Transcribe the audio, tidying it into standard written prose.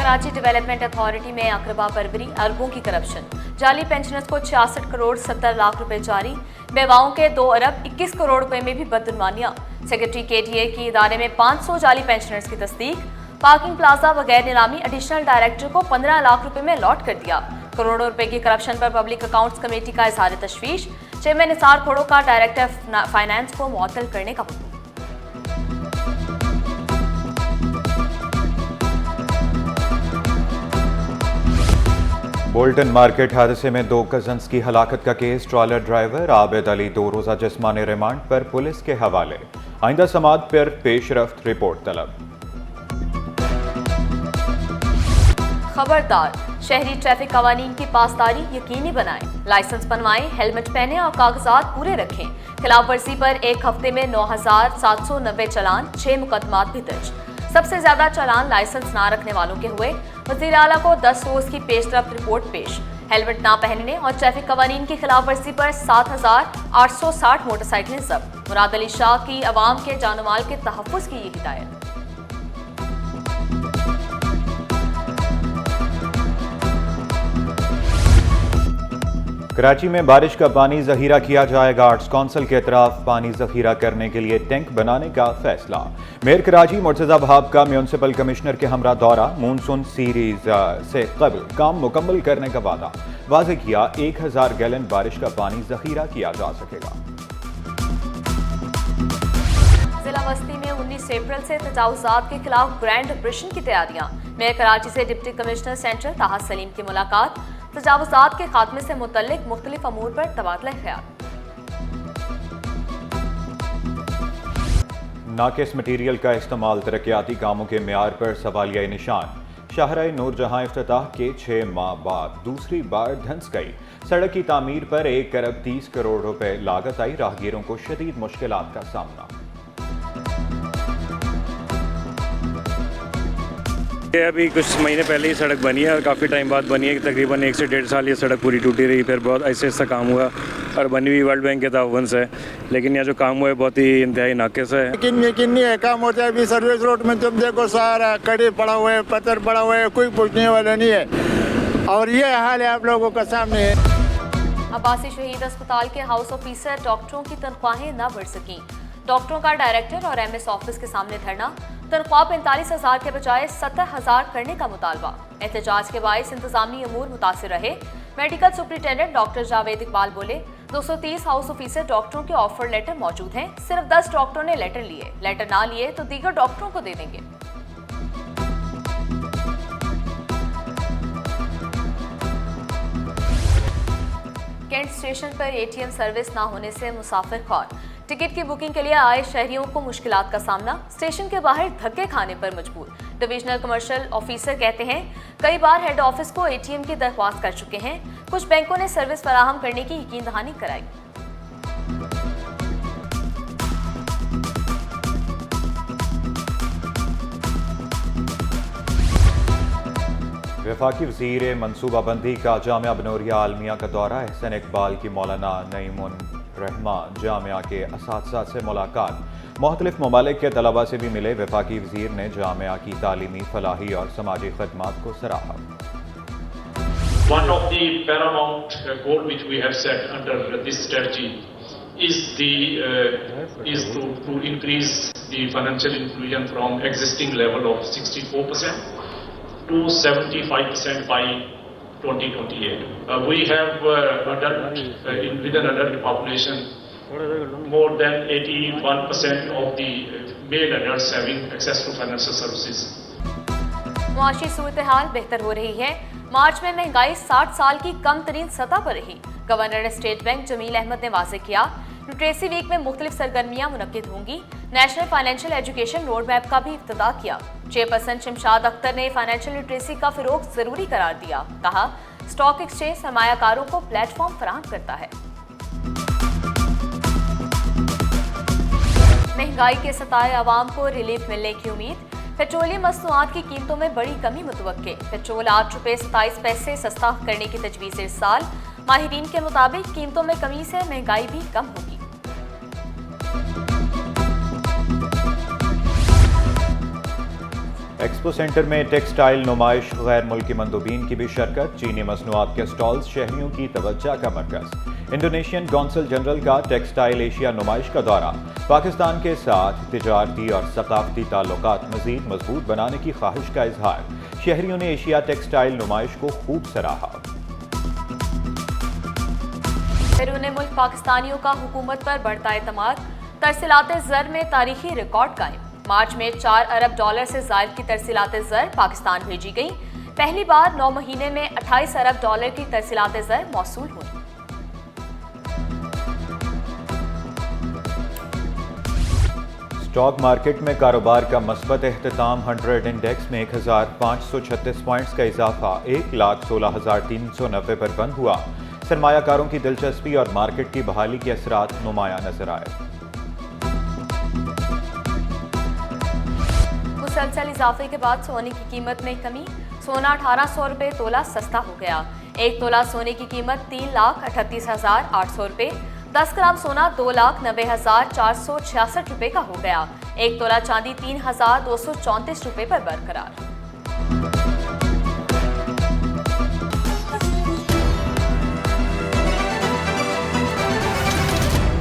Karachi development authority में अकरबा परवरी, अरबों की करप्शन। जाली पेंशनर्स को 66 करोड़ 70 लाख रुपए जारी। बेवाओं के 2 अरब 21 करोड़ रुपए में भी बदनुमानियां। सेक्रेटरी KTA की इदारे में 500 जाली पेंशनर्स की तस्दीक। पार्किंग प्लाजा बगैर नीलामी एडिशनल डायरेक्टर को 15 लाख रुपए में लॉट कर दिया। करोड़ों रुपए की करप्शन पर पब्लिक अकाउंट्स कमेटी का इजहार तशवीश। चेयरमैन निसार खोड़ो का डायरेक्टर फाइनेंस को मुअत्तल करने का हुक्म। बोल्टन मार्केट हादसे में 2 कजन्स की हलाकत का case. Trawler driver Abid Ali 2 रोजा जिस्मानी रिमांड पर पुलिस के हवाले। आइंदा समाअत पर पेशरफ्त रिपोर्ट तलब। खबरदार, शहरी ट्रैफिक कवानीन की पासदारी यकीनी बनाएं। लाइसेंस बनवाएं, हेलमेट पहने और कागजात पूरे रखें। खिलाफ वर्जी पर एक हफ्ते में 9790 चालान, 6 मुकदमात भी दर्ज। सबसे ज्यादा चालान लाइसेंस ना रखने वालों के हुए। वज़ीर आला को 10 रोज की पेशरफ्त रिपोर्ट पेश। हेलमेट ना पहनने और ट्रैफिक कवानीन की खिलाफ वर्जी पर 7860 मोटरसाइकिलें जब्त। मुराद अली शाह की अवाम के जानमाल के तहफ़्फ़ुज़ की ये हिदायत। कराची में बारिश का पानी जखीरा किया जाएगा। आर्ट्स काउंसिल के तरफ पानी जखीरा करने के लिए टैंक बनाने का फैसला। मेयर कराची मुर्तज़ा वहाब का म्यूनसिपल कमिश्नर के हमरा दौरा। मानसून सीरीज से कबल काम मुकम्मल करने का वादा। वाज़ेह किया 1000 गैलन बारिश का पानी जखीरा किया जा सकेगा। जिला वस्ती में 19 अप्रैल से तजावुज़ात के खिलाफ ग्रैंड ऑपरेशन की तैयारियां। मेयर कराची से डिप्टी कमिश्नर सेंट्रल ताहा सलीम की मुलाकात। तजावुज़ात के खात्मे से मुतल्लिक मुख्तलिफ अमूर पर तबादला ख्याल। नाकिस मटीरियल का इस्तेमाल तरक्याती कामों के मेयार पर सवालिया निशान। शाहराह नूरजहां इफ्तिताह के 6 माह बाद दूसरी बार धंस गई। सड़क की तामीर पर 1 अरब 30 करोड़ रुपए लागत आई। राहगीरों को शदीद मुश्किलात का सामना। अभी कुछ महीने पहले ही सड़क बनी है और काफ़ी टाइम बाद बनी है। तकरीबन 1 से 1.5 साल ये सड़क पूरी टूटी रही, फिर बहुत ऐसे ऐसा काम हुआ और बनी हुई वर्ल्ड बैंक के ताउन से। लेकिन यहाँ जो काम हुआ है बहुत ही इंतहाई नाकिस है। लेकिन यकीन नहीं है काम होता है। अभी सर्विस रोड में तुम देखो सारा कड़ी पड़ा हुआ है, पत्थर पड़ा हुआ है, कोई पूछने वाला नहीं है और ये हाल है आप लोगों का सामने है। अब्बासी शहीद अस्पताल के हाउस ऑफिसर डॉक्टरों की तनख्वाहें न बढ़ सकी। डॉक्टरों का डायरेक्टर और MS ऑफिस के सामने धरना। तनख्वाह 45,000 के बजाय 70,000 करने का मुतालबा। एहतजाज के बायस इंतजामी अमूर मुतासिर रहे। Medical superintendent doctor Javed Iqbal बोले 230 हाउस ऑफिसर डॉक्टरों के ऑफर लेटर मौजूद हैं। सिर्फ 10 डॉक्टरों ने लेटर लिए। लेटर ना लिए तो दीगर डॉक्टरों को दे देंगे। कैंट स्टेशन पर ATM सर्विस ना होने से मुसाफिर खौफ। टिकट की बुकिंग के लिए आए शहरियों को मुश्किलात का सामना। स्टेशन के बाहर धक्के खाने पर मजबूर। डिविजनल कमर्शियल ऑफिसर कहते हैं कई बार हेड ऑफिस को ATM की दरख्वास्त कर चुके हैं। कुछ बैंकों ने सर्विस फराहम करने की यकीन दहानी कराई। वफाकी वज़ीर मनसूबाबंदी का जामिया बनोरिया आलमिया का दौरा। एहसन इकबाल की मौलाना नईमुन रहमान जामिया के असातिज़ा से मुलाकात। मुख्तलिफ ममालिक के तलबा से भी मिले। वफाकी वज़ीर ने जामिया की तालीमी, फलाही और समाजी खदमात को सराहा। One of the paramount goal which we have set under this strategy is to increase the financial inclusion from existing level of 64% to 75% by 2028. We have within adult population more than 81% of the male adults having access to financial services. मुआशी सूरत हाल बेहतर हो रही है। मार्च में महंगाई 60 साल की कम तरीन सतह पर रही। Governor state bank Jameel Ahmed ने वाज़ेह किया लिटरेसी वीक में मुख्तलिफ सरगर्मियां मुनक्किद होंगी। National financial education road map का भी इफ्तिताह किया। चेयरपर्सन शमशाद अख्तर ने फाइनेंशियल लिटरेसी का फिरोग जरूरी करार दिया। कहा स्टॉक एक्सचेंज सरमायाकारों को प्लेटफॉर्म फराहम करता है। महंगाई के सताए अवाम को रिलीफ मिलने की उम्मीद। पेट्रोलियम मसनूआत की कीमतों में बड़ी कमी मुतवक्के। पेट्रोल 8 रुपये 27 पैसे सस्ता करने की तजवीज़ इस साल। माहिरीन के मुताबिक कीमतों में कमी से महंगाई भी कम होगी। एक्सपो सेंटर में टेक्सटाइल नुमाइश, गैर मुल्की मंदूबीन की भी शिरकत, चीनी मसनूआत के स्टॉल्स शहरियों की तवज्जो का मरकज। इंडोनेशियन कौंसल जनरल का टेक्सटाइल एशिया नुमाइश का दौरा, पाकिस्तान के साथ तिजारती और सकाफती ताल्लुकात मजीद मजबूत बनाने की ख्वाहिश का इजहार। शहरियों ने एशिया टेक्सटाइल नुमाइश को खूब सराहा। बैरून मुल्क पाकिस्तानियों का हुकूमत पर बढ़ता एतमाद, तरसीलात ज़र में तारीखी रिकॉर्ड कायम। मार्च में $4 अरब से जायद की तरसीलात ज़र पाकिस्तान भेजी गई। पहली बार 9 महीने में $28 अरब की तरसीलात ज़र मौसूल हुई। स्टॉक मार्केट में कारोबार का मस्बत एहतमाम, 100 इंडेक्स में 1536 पॉइंट्स का इजाफा 1,16,390 पर बंद हुआ। सरमायाकारों की दिलचस्पी और मार्केट की बहाली के असरात नुमाया नजर आए। मुसलसल इजाफे के बाद सोने की कीमत में कमी, सोना 1800 रुपये तोला सस्ता हो गया। 1 तोला सोने की कीमत 3,38,800 रुपये, 10 ग्राम सोना 2,90,466 रुपये का हो गया। 1 तोला चांदी 3,234 रुपये पर बरकरार।